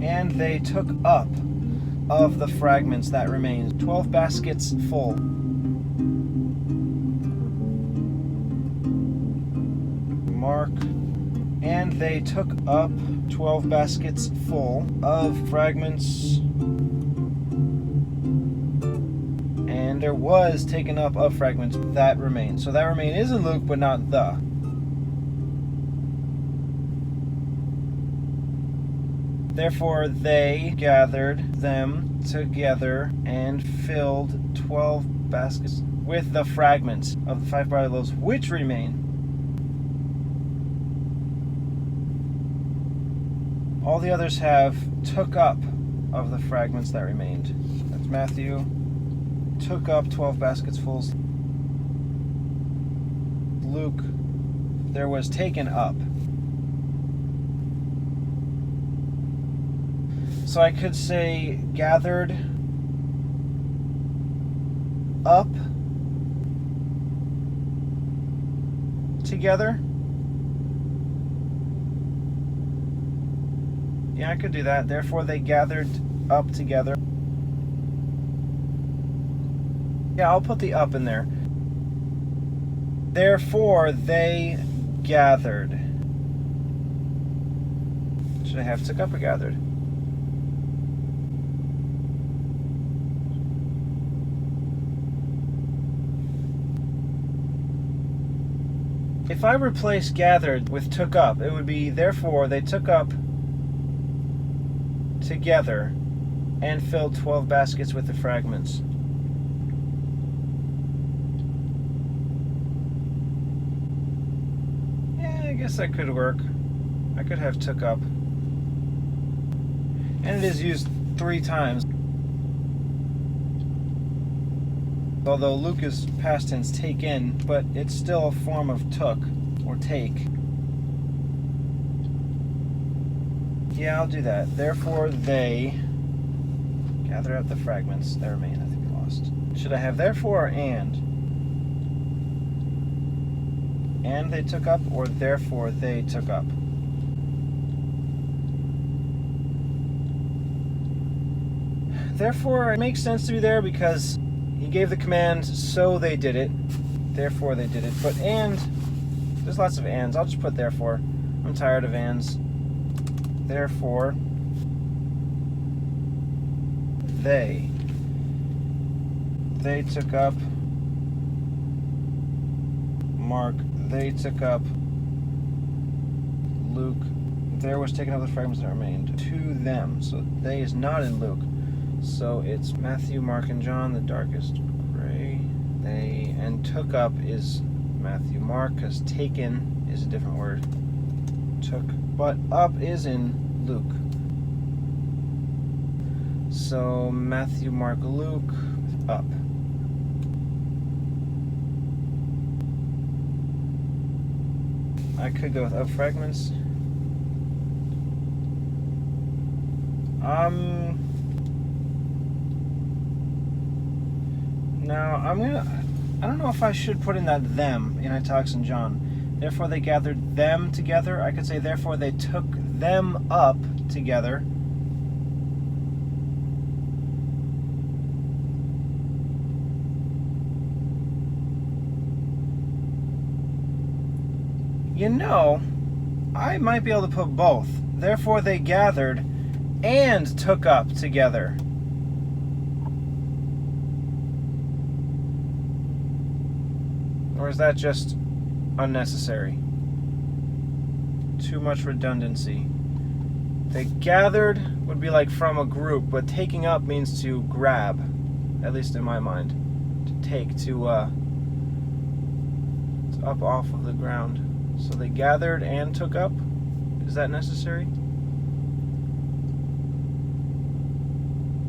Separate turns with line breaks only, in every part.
And they took up of the fragments that remained 12 baskets full. Mark. And they took up 12 baskets full of fragments. And there was taken up of fragments that remain. So that remain is in Luke, but not the. Therefore they gathered them together and filled 12 baskets with the fragments of the 5 barley loaves which remain. All the others have took up of the fragments that remained. That's Matthew. Took up 12 baskets full. Luke, there was taken up. So I could say gathered up together. Yeah, I could do that. Therefore they gathered up together. Yeah, I'll put the up in there. Therefore they gathered. Should I have took up or gathered? If I replace gathered with took up, it would be therefore they took up together and filled 12 baskets with the fragments. Yeah, I guess that could work. I could have took up. And it is used 3 times. Although Luke is past tense taken, but it's still a form of took or take. Yeah, I'll do that. Therefore they gather up the fragments that remain. I think we lost. Should I have therefore or and? And they took up, or therefore they took up? Therefore, it makes sense to be there because he gave the command, so they did it. Therefore they did it. But and, there's lots of ands. I'll just put therefore. I'm tired of ands. Therefore, they took up. Mark, they took up. Luke, there was taken up the fragments that remained to them. So they is not in Luke. So it's Matthew, Mark, and John, the darkest gray. They, and took up is Matthew, Mark, because taken is a different word. Took, but up is in Luke. So Matthew, Mark, Luke, up. I could go with up fragments. Now, I don't know if I should put in that them in italics in John. Therefore they gathered them together. I could say therefore they took them up together. You know, I might be able to put both. Therefore they gathered and took up together. Or is that just unnecessary? Too much redundancy. They gathered would be like from a group, but taking up means to grab, at least in my mind. To take, to up off of the ground. So they gathered and took up? Is that necessary?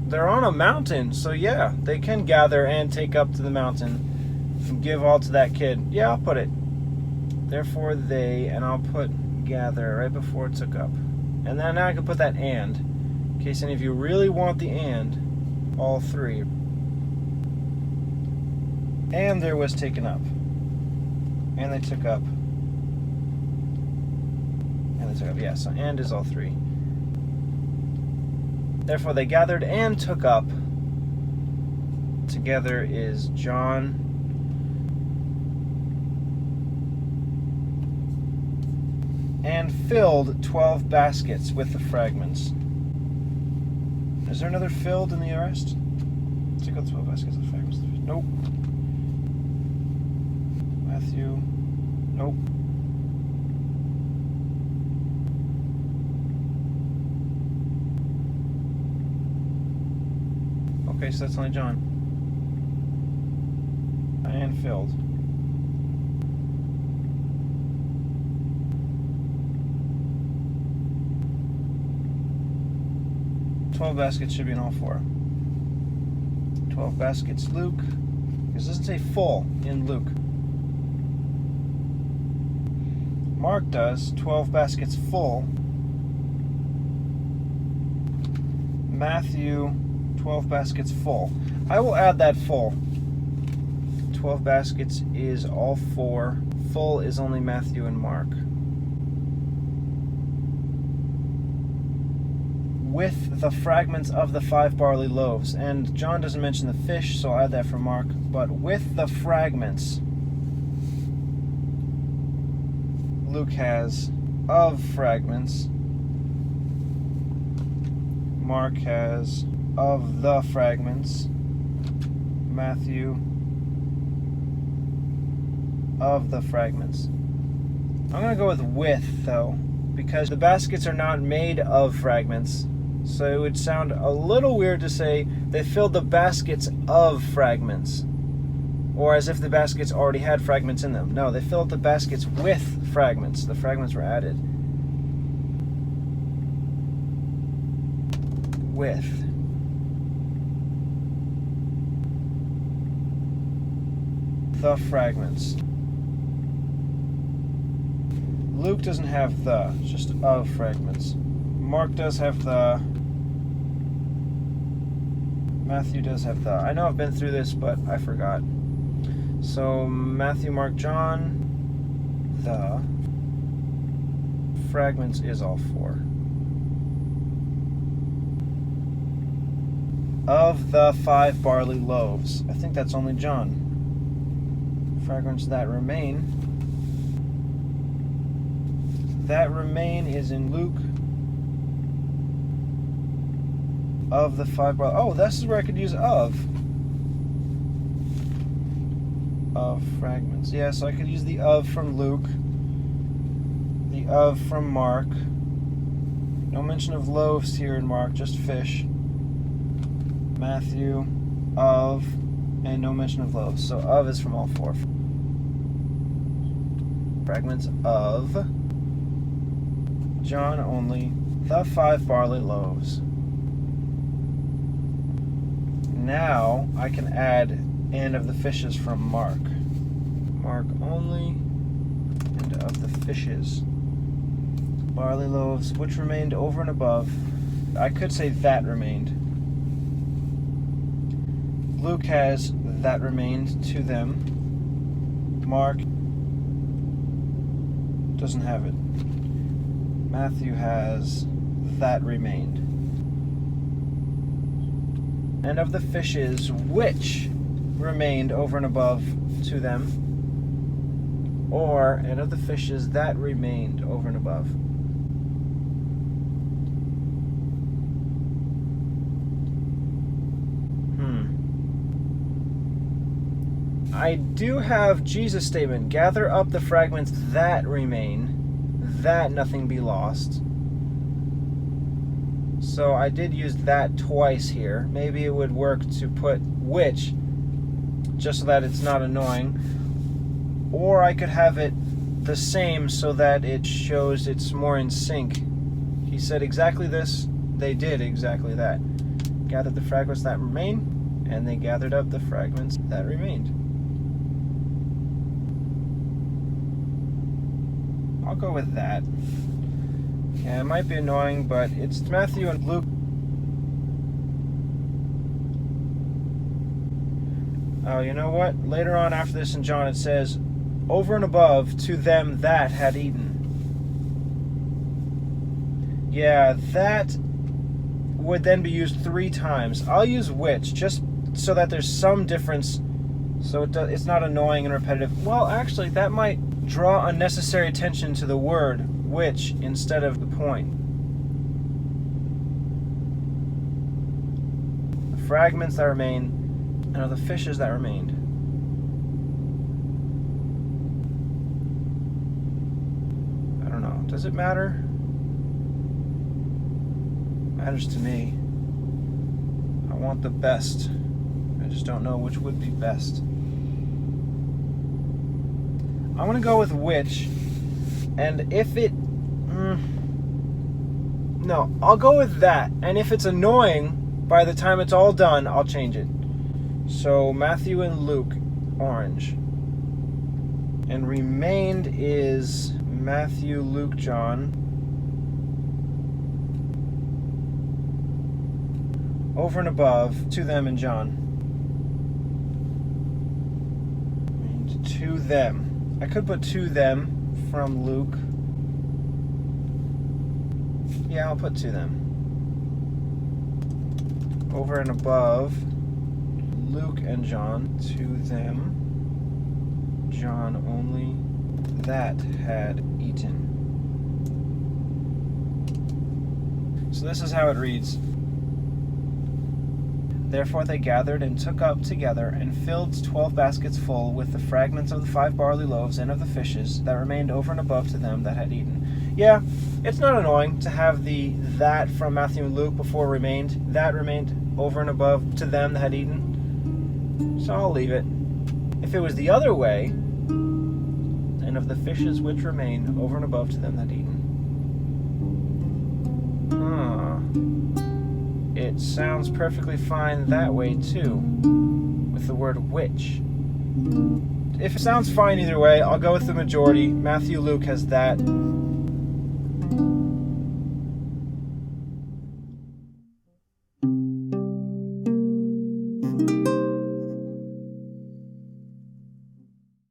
They're on a mountain, so yeah, they can gather and take up to the mountain. And give all to that kid. Yeah, I'll put it. Therefore they, and I'll put gather right before it took up. And then now I can put that and, in case any of you really want the and, all 3. And there was taken up. And they took up. they took up. Yeah, so and is all three. Therefore they gathered and took up. Together is John. And filled 12 baskets with the fragments. Is there another filled in the rest? Took out 12 baskets with the fragments. Nope. Matthew. Nope. Okay, so that's only John. And filled. $12 baskets should be in all four. 12 baskets Luke. Because it doesn't say full in Luke. Mark does 12 baskets full. Matthew 12 baskets full. I will add that full. 12 baskets is all four. Full is only Matthew and Mark. With the fragments of the 5 barley loaves. And John doesn't mention the fish, so I'll add that for Mark. But with the fragments, Luke has of fragments. Mark has of the fragments. Matthew of the fragments. I'm going to go with, though, because the baskets are not made of fragments. So it would sound a little weird to say they filled the baskets of fragments, or as if the baskets already had fragments in them. No, they filled the baskets with fragments. The fragments were added. With. The fragments. Luke doesn't have the, it's just of fragments. Mark does have the. Matthew does have the. I know I've been through this, but I forgot. So Matthew, Mark, John, the fragments is all four. Of the 5 barley loaves. I think that's only John. Fragments that remain. That remain is in Luke. Of the 5 barley. Oh, this is where I could use of. Of fragments. Yeah, so I could use the of from Luke. The of from Mark. No mention of loaves here in Mark, just fish. Matthew, of, and no mention of loaves. So of is from all four. Fragments of John only, the 5 barley loaves. Now I can add and of the fishes from Mark. Mark only, and of the fishes. Barley loaves, which remained over and above. I could say that remained. Luke has that remained to them. Mark doesn't have it. Matthew has that remained. And of the fishes which remained over and above to them, or and of the fishes that remained over and above. I do have Jesus' statement, gather up the fragments that remain, that nothing be lost. So I did use that twice here. Maybe it would work to put which, just so that it's not annoying. Or I could have it the same so that it shows it's more in sync. He said exactly this, they did exactly that. Gathered the fragments that remain, and they gathered up the fragments that remained. I'll go with that. Yeah, it might be annoying, but it's Matthew and Luke. Oh, you know what? Later on after this in John it says, over and above to them that had eaten. Yeah, that would then be used 3 times. I'll use which, just so that there's some difference, so it's not annoying and repetitive. Well, actually, that might draw unnecessary attention to the word which instead of the point. The fragments that remain, and of the fishes that remained. I don't know. Does it matter? Matters to me. I want the best. I just don't know which would be best. I want to go with which, and if it... no, I'll go with that. And if it's annoying, by the time it's all done, I'll change it. So Matthew and Luke, orange. And remained is Matthew, Luke, John. Over and above, to them and John. And to them. I could put to them from Luke. Yeah, I'll put to them. Over and above, Luke and John. To them, John only, that had eaten. So this is how it reads. Therefore they gathered and took up together and filled 12 baskets full with the fragments of the 5 barley loaves and of the fishes that remained over and above to them that had eaten. Yeah, it's not annoying to have the that from Matthew and Luke before remained. That remained over and above to them that had eaten. So I'll leave it. If it was the other way, and of the fishes which remained over and above to them that had eaten. It sounds perfectly fine that way too, with the word which. If it sounds fine either way, I'll go with the majority. Matthew, Luke has that.